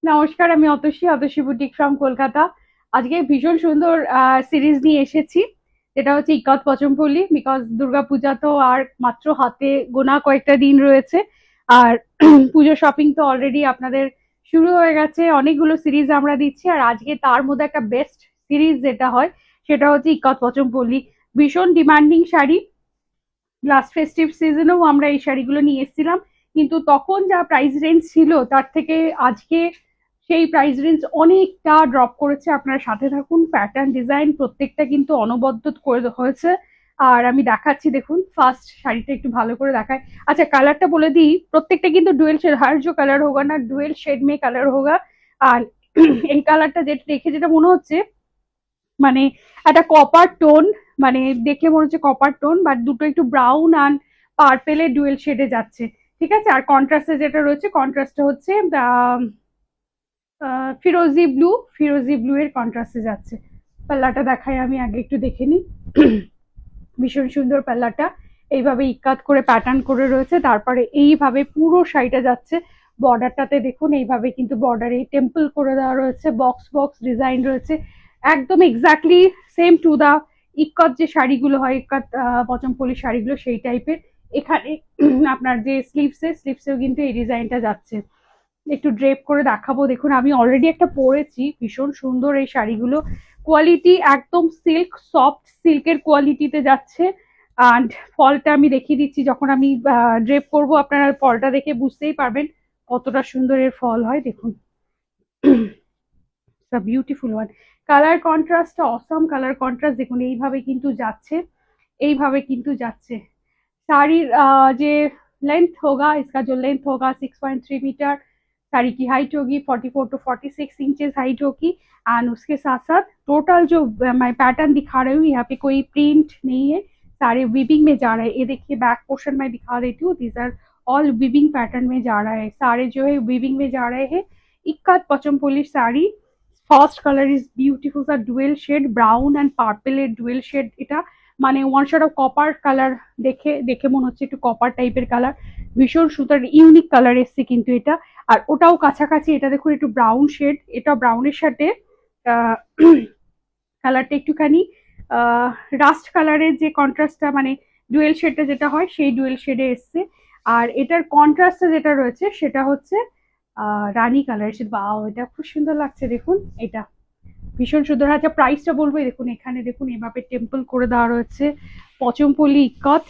নমস্কার, আমি Atasi boutique from Kolkata. আজকে ভীষণ সুন্দর সিরিজ নিয়ে এসেছি, যেটা হচ্ছে ইকত পচমপল্লী। বিকজ দুর্গাপূজা তো আর মাত্র হাতে গোনা কয়েকটা দিন রয়েছে। আর পুজো শপিং তো অলরেডি আপনাদের শুরু হয়ে গেছে, অনেকগুলো সিরিজ আমরা দিচ্ছি। আর আজকে তার মধ্যে একটা বেস্ট সিরিজ যেটা হয় সেটা হচ্ছে ইকত পচমপল্লী। ভীষণ ডিমান্ডিং শাড়ি। লাস্ট ফেস্টিভ সিজনেও আমরা এই শাড়িগুলো নিয়ে এসেছিলাম, কিন্তু তখন যা প্রাইস রেঞ্জ ছিল তার থেকে আজকে সেই প্রাইস রেঞ্জ অনেকটা ড্রপ করেছে। আপনারা সাথে থাকুন, প্যাটার্ন ডিজাইন প্রত্যেকটা কিন্তু অনবদ্য করে হয়েছে। আর আমি দেখাচ্ছি, দেখুন ফার্স্ট শাড়িটা একটু ভালো করে দেখায়। আচ্ছা, কালারটা বলে দিই, প্রত্যেকটা কিন্তু ডুয়েল শেড, হার जो কালার হোগা না ডুয়েল শেড মে কালার হোগা। আর এই কালারটা যেটা দেখে যেটা মনে হচ্ছে, মানে একটা কপার টোন, মানে দেখলে মনে হচ্ছে কপার টোন, বাট দুটো একটু ব্রাউন আর পার্পেলের ডুয়েল শেডে যাচ্ছে। ঠিক আছে, আর কন্ট্রাস্টে যেটা রয়েছে, কন্ট্রাস্টটা হচ্ছে ফিরোজি ব্লু এর কন্ট্রাস্টে যাচ্ছে। পাল্লাটা দেখাই, আমি আগে একটু দেখে নিই। ভীষণ সুন্দর পাল্লাটা, এইভাবে ইক্কাত করে প্যাটার্ন করে রয়েছে, তারপরে এইভাবে পুরো শাড়িটা যাচ্ছে। বর্ডারটাতে দেখুন, এইভাবে কিন্তু বর্ডারে টেম্পল করে দেওয়া রয়েছে, বক্স বক্স ডিজাইন রয়েছে, একদম exactly same to the ikkat যে শাড়িগুলো হয়, ইক্কত পচমপল্লী শাড়িগুলো সেই টাইপের। এখানে আপনার যে স্লিভসেও কিন্তু এই ডিজাইনটা যাচ্ছে। একটু ড্রেপ করে দেখাবো, দেখুন আমি অলরেডি একটা পরেছি, ভীষণ সুন্দর এই শাড়িগুলো। কোয়ালিটি একদম সিল্ক, সফট সিল্কের কোয়ালিটিতে যাচ্ছে। অ্যান্ড ফলটা আমি দেখিয়ে দিচ্ছি, যখন আমি ড্রেপ করব আপনারা ফলটা দেখে বুঝতেই পারবেন কতটা সুন্দর এর ফল হয়। দেখুন, বিউটিফুল ওয়ান। কালার কন্ট্রাস্টটা অসম, কালার কন্ট্রাস্ট দেখুন, এইভাবে কিন্তু যাচ্ছে, এইভাবে কিন্তু যাচ্ছে। साड़ी जे लेंथ होगा, इसका जो लेंथ होगा 6.3 मीटर। साड़ी की हाइट होगी 44 to 46 इंचेस हाइट होगी। एंड उसके साथ साथ टोटल जो मैं पैटर्न दिखा रही हूँ, यहाँ पे कोई प्रिंट नहीं है, सारे विविंग में जा रहे हैं। ये देखिए बैक पोर्शन मैं दिखा देती हूँ, these are all weaving pattern में जा रहा है, सारे जो है विविंग में जा रहे हैं। Ikat Pochampally sari. First colour is beautiful, আর ডুয়েল শেড ব্রাউন অ্যান্ড পার্পেলের ডুয়েল শেড এটা, মানে one shade of copper colour. দেখে দেখে মনে হচ্ছে একটু কপার টাইপের কালার, ভীষণ সুন্দর ইউনিক কালার এসছে কিন্তু এটা। আর ওটাও কাছাকাছি, এটা দেখুন একটু ব্রাউন শেড, এটা ব্রাউনের সাথে কালারটা একটুখানি রাস্ট কালারের যে কন্ট্রাস্টটা, মানে ডুয়েল শেডটা যেটা হয় সেই ডুয়েল শেডে এসছে। আর এটার কন্ট্রাস্টে যেটা রয়েছে সেটা হচ্ছে রানী কালার। বাও, এটা খুব সুন্দর লাগছে, দেখুন এটা ভীষণ সুন্দর। আচ্ছা, প্রাইসটা বলবো, দেখুন এখানে দেখুন এভাবে টেম্পল করে দেওয়া রয়েছে, পচমপল্লী ইক্কত।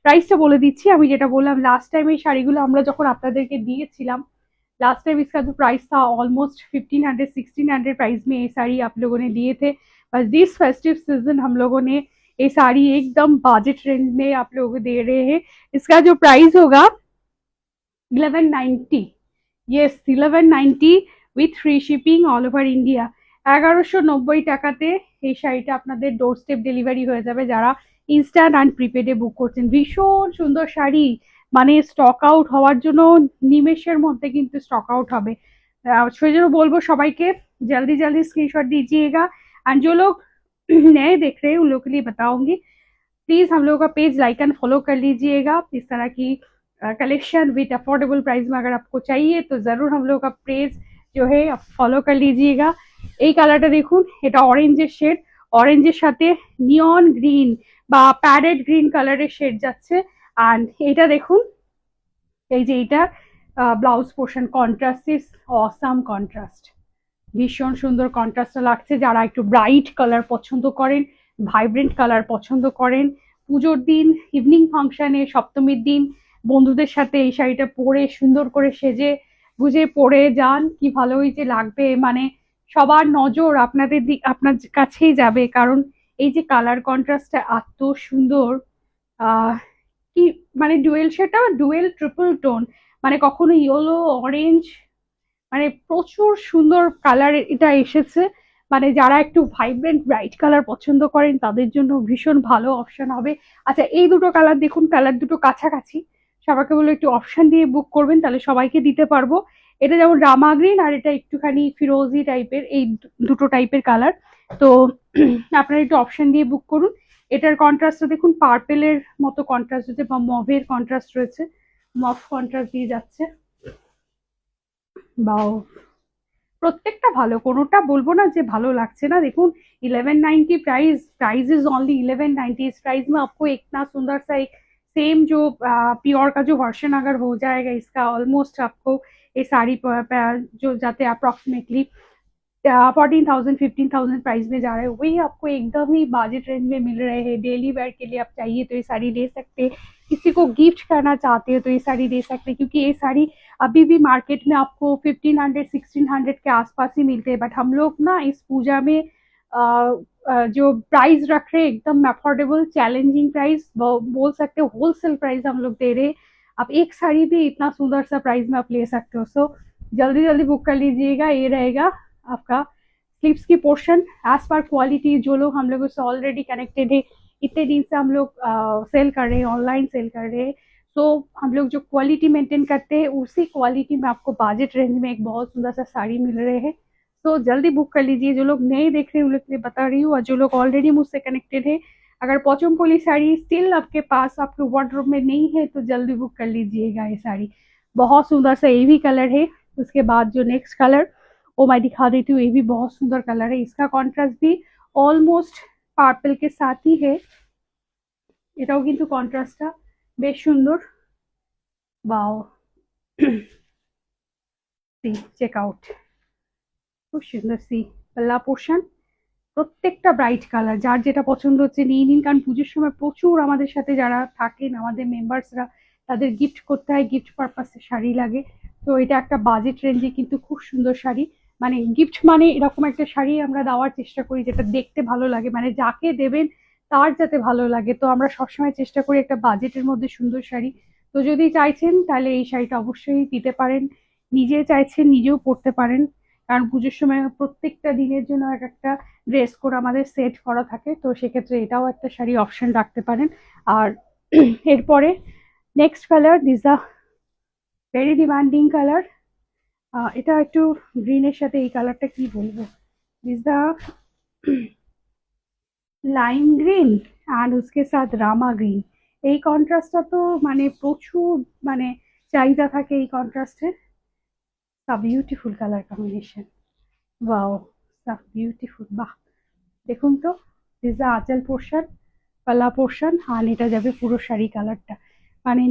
প্রাইসটা বলে দিচ্ছি, আমি যেটা বললাম লাস্ট টাইম এই শাড়িগুলো আমরা যখন আপনাদেরকে দিয়েছিলাम, लास्ट टाइम इसका जो प्राइस था ऑलमोस्ट 1500 1600 प्राइस में ये साड़ी आप लोगों ने दिए थे। बस दिस फेस्टिव सीजन हम लोगों ने ये साड़ी एकदम बजट रेंज में आप लोगों को दे रहे हैं। इसका जो प्राइस होगा 1190। Yes, 1190 with free shipping all over India. 1190 টাকাতে এই শাড়িটা আপনাদের ডোর স্টেপ ডেলিভারি হয়ে যাবে, যারা ইনস্ট্যান্ট অ্যান্ড প্রিপেডে বুক করছেন। ভীষণ সুন্দর শাড়ি, মানে স্টক আউট হওয়ার জন্য নিমেষের মধ্যে কিন্তু স্টক আউট হবে। সেই জন্য বলবো সবাইকে, जल्दी जल्दी स्क्रीनशॉट दीजिएगा। एंड जो लोग नए देख रहे हैं उन लोगों के लिए बताऊंगी, प्लीज हम लोगों का पेज लाइक एंड फॉलो कर लीजिएगा। इस तरह की कलेक्शन विद अफोर्डेबल प्राइस में अगर आपको चाहिए तो जरूर हम लोग का पेज जो है आप फॉलो कर लीजिएगा। এই কালারটা দেখুন, এটা অরেঞ্জের শেড, অরেঞ্জের সাথে নিয়ন গ্রিন বা প্যারেড গ্রিন কালারের শেড যাচ্ছে। আর এটা দেখুন, এই যে এটা blouse portion, contrast is awesome contrast, ভীষণ সুন্দর কন্ট্রাস্টটা লাগছে। যারা একটু ব্রাইট কালার পছন্দ করেন, ভাইব্রেন্ট কালার পছন্দ করেন, পুজোর দিন ইভিনিং ফাংশনে, সপ্তমীর দিন বন্ধুদের সাথে এই শাড়িটা পরে সুন্দর করে সেজে গুজে পরে যান, কি ভালোই যে লাগবে। মানে সবার নজর আপনাদের দিক, আপনার কাছেই যাবে, কারণ এই যে কালার কন্ট্রাস্টটা এত সুন্দর। আহ কি, মানে ডুয়েল সেটা ডুয়েল ট্রিপল টোন, মানে কখনো ইয়েলো অরেঞ্জ, মানে প্রচুর সুন্দর কালার এটা এসেছে। মানে যারা একটু ভাইব্রেন্ট ব্রাইট কালার পছন্দ করেন তাদের জন্য ভীষণ ভালো অপশন হবে। আচ্ছা, এই দুটো কালার দেখুন, কালার দুটো কাছাকাছি, সবাইকে বলে একটু অপশন দিয়ে বুক করবেন, তাহলে সবাইকে দিতে পারবো। এটা যেমন রামা গ্রিন, আর এটা একটুখানি ফিরোজি টাইপের, এই দুটো টাইপের কালার। তো আপনারা একটু অপশন দিয়ে বুক করুন। এটার কন্ট্রাস্টটা দেখুন, পার্পেলের মতো কন্ট্রাস্ট হচ্ছে, বা মভের কন্ট্রাস্ট রয়েছে, মভ কন্ট্রাস্ট দিয়ে যাচ্ছে। বাও, প্রত্যেকটা ভালো, কোনোটা বলবো না যে ভালো লাগছে না। देखो 1190 प्राइस इज ओनली 1190। इस प्राइस में आपको इतना सुंदर सा एक सेम जो प्योर का जो वर्जन अगर हो जाएगा इसका, ऑलमोस्ट आपको ये साड़ी जो जाते हैं अप्रोक्सीमेटली 14,000 15,000 प्राइस में जा रहे हैं, वही आपको एकदम ही बजट रेंज में मिल रहे हैं। डेली वेयर के लिए आप चाहिए तो ये साड़ी ले सकते हैं, किसी को गिफ्ट करना चाहते हो तो ये साड़ी दे सकते हैं, क्योंकि ये साड़ी अभी भी मार्केट में आपको 1500 1600 के आसपास ही मिलते हैं। बट हम लोग ना इस पूजा में जो प्राइस रख रहे हैं एकदम अफोर्डेबल चैलेंजिंग प्राइस बोल सकते हो, होलसेल प्राइस हम लोग दे रहे हैं। आप एक साड़ी भी इतना सुंदर सा प्राइस में आप ले सकते हो। सो जल्दी जल्दी बुक कर लीजिएगा। ये रहेगा आपका स्लीव्स की पोर्शन एज पर क्वालिटी। जो लोग हम लोग उससे ऑलरेडी कनेक्टेड है, इतने दिन से हम लोग सेल कर रहे हैं, ऑनलाइन सेल कर रहे हैं, तो हम लोग जो क्वालिटी मेंटेन करते हैं उसी क्वालिटी में आपको बजट रेंज में एक बहुत सुंदर सा साड़ी मिल रहे हैं। तो जल्दी बुक कर लीजिए। जो लोग नए देख रहे हैं उन लोग के लिए बता रही हूँ, और जो लोग ऑलरेडी मुझसे कनेक्टेड है, अगर पोचमपल्ली साड़ी स्टिल आपके पास आपके वार्डरोब में नहीं है तो जल्दी बुक कर लीजिएगा। ये साड़ी बहुत सुंदर सा ये भी कलर है। उसके बाद जो नेक्स्ट कलर वो मैं दिखा देती हूँ, ये भी बहुत सुंदर कलर है। इसका कॉन्ट्रास्ट भी ऑलमोस्ट पार्पल के साथ ही है। এটাও কিন্তু কন্ট্রাস্টটা বেশ সুন্দর। বাও, সি চেক আউট, খুব সুন্দর সি পাল্লা পোর্শন। প্রত্যেকটা ব্রাইট কালার, যার যেটা পছন্দ হচ্ছে নিয়ে নিন, কারণ পুজোর সময় প্রচুর আমাদের সাথে যারা থাকেন আমাদের মেম্বার্সরা, তাদের গিফট করতে হয়, গিফট পারপাসে শাড়ি লাগে। তো এটা একটা বাজেট রেঞ্জে কিন্তু খুব সুন্দর শাড়ি। মানে গিফট মানে এরকম একটা শাড়ি আমরা দেওয়ার চেষ্টা করি যেটা দেখতে ভালো লাগে, মানে যাকে দেবেন তার যাতে ভালো লাগে। তো আমরা সবসময় চেষ্টা করি একটা বাজেটের মধ্যে সুন্দর শাড়ি। তো যদি চাইছেন তাহলে এই শাড়িটা অবশ্যই দিতে পারেন, নিজে চাইছেন নিজেও পরতে পারেন, কারণ পুজোর সময় প্রত্যেকটা দিনের জন্য এক একটা ড্রেস কোড আমাদের সেট করা থাকে। তো সেক্ষেত্রে এটাও একটা শাড়ি অপশন রাখতে পারেন। আর এরপরে next colour, this a very demanding colour. এটা একটু গ্রিনের সাথে এই কালারটা কি বলবো, দিস দা লাইম গ্রিন আর उसके साथ রামা গ্রিন। এই কন্ট্রাস্টটা তো মানে প্রচুর মানে চাহিদা থাকে এই কন্ট্রাস্টের। Beautiful colour combination, wow, beautiful. বাহ, দেখুন তো, দিস আ আঁচল পোর্শন, পাল্লা পোর্শন, আর এটা যাবে পুরো শাড়ি কালারটা, মানে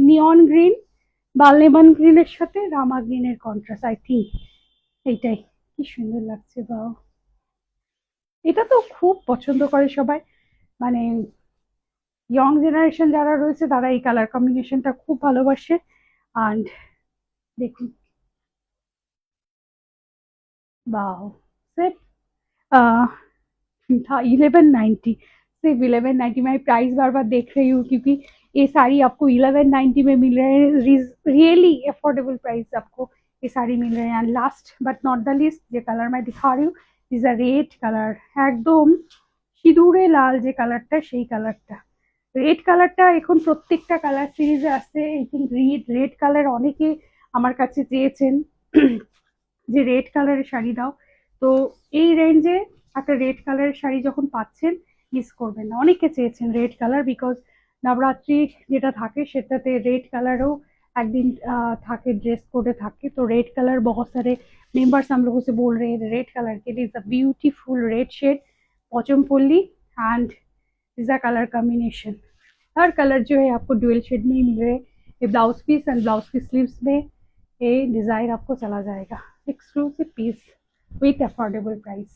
নিয়ন গ্রিন বা লেমন গ্রিনের সাথে রামা গ্রিনের কন্ট্রাস্ট। আই থিঙ্ক এইটাই, কি সুন্দর লাগছে। বাও, এটা তো খুব পছন্দ করে সবাই, মানে ইয়ং জেনারেশন যারা রয়েছে তারা এই কালার কম্বিনেশনটা খুব ভালোবাসে। অ্যান্ড দেখুন, বাও, सिर्फ था 1190, सिर्फ 1190। मैं प्राइस बार बार देख रही हूँ क्योंकि ये साड़ी आपको 1190 में मिल रहे हैं, रियली अफोर्डेबल प्राइस आपको ये साड़ी मिल रहे हैं। And last but not the list যে কালার मैं दिखा रही हूँ इज अ रेड কালার, একদম সিঁদুরে লাল যে কালারটা সেই কালারটা। রেড কালারটা এখন প্রত্যেকটা কালার সিরিজে আসছে। আই থিঙ্ক রেড কালার অনেকে আমার কাছে চেয়েছেন যে রেড কালারের শাড়ি দাও। তো এই রেঞ্জে একটা রেড কালারের শাড়ি যখন পাচ্ছেন মিস করবেন না। অনেকে চেয়েছেন রেড কালার, বিকজ নবরাত্রি যেটা থাকে সেটাতে রেড कालरও একদিন থাকে, ड्रेस कोड থাকে। तो रेड कलर बहुत सारे मेंबर्स हम लोगों से बोल रहे हैं रेड कलर के लिए। Is a beautiful red shade Pochampally and is a colour combination. हर कलर जो है आपको डुअल शेड में ही मिल रहे हैं। ये ब्लाउज पीस एंड ब्लाउज की स्लीव्स में ये डिजाइन आपको चला जाएगा। Exclusive piece with affordable price.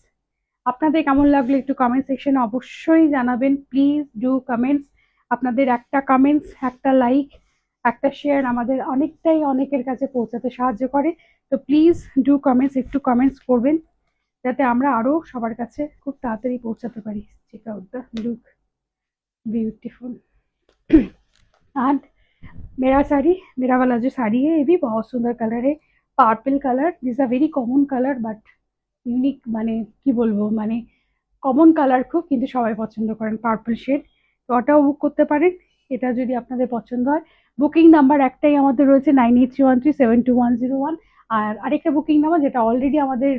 আপনাদের কেমন লাগলো একটু কমেন্ট সেকশনে অবশ্যই জানাবেন। Please do comments. আপনাদের একটা কমেন্টস, একটা লাইক, একটা শেয়ার আমাদের অনেকটাই অনেকের কাছে পৌঁছাতে সাহায্য করে। তো প্লিজ ডু কমেন্টস, একটু কমেন্টস করবেন যাতে আমরা আরও সবার কাছে খুব তাড়াতাড়ি পৌঁছাতে পারি। Check out the look, beautiful. And मेरा साड़ी, मेरा वाला जो साड़ी है ये भी बहुत सुंदर कलर है, purple colour. This a very common colour but unique, মানে কি বলবো, মানে কমন কালার খুব, কিন্তু সবাই পছন্দ করেন পার্পল শেড। তো ওটাও বুক করতে পারেন এটা যদি আপনাদের পছন্দ হয়। বুকিং নাম্বার একটাই আমাদের রয়েছে 9831372101। আর আরেকটা বুকিং নাম্বার যেটা অলরেডি আমাদের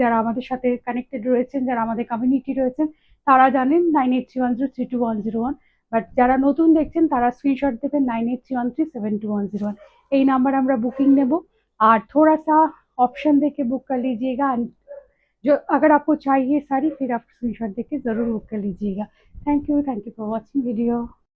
যারা আমাদের সাথে কানেক্টেড রয়েছেন, যারা আমাদের কমিউনিটি রয়েছেন তারা জানেন 9830321001। বাট যারা নতুন দেখছেন তারা স্ক্রিনশট দেবেন 9831372101। এই নাম্বার আমরা বুকিং নেব। আর थोड़ा सा ऑप्शन देख के बुक कर लीजिएगा। जो अगर आपको चाहिए साड़ी फिर आप स्क्रीनशॉट देख के ज़रूर बुक कर लीजिएगा। Thank you for watching video.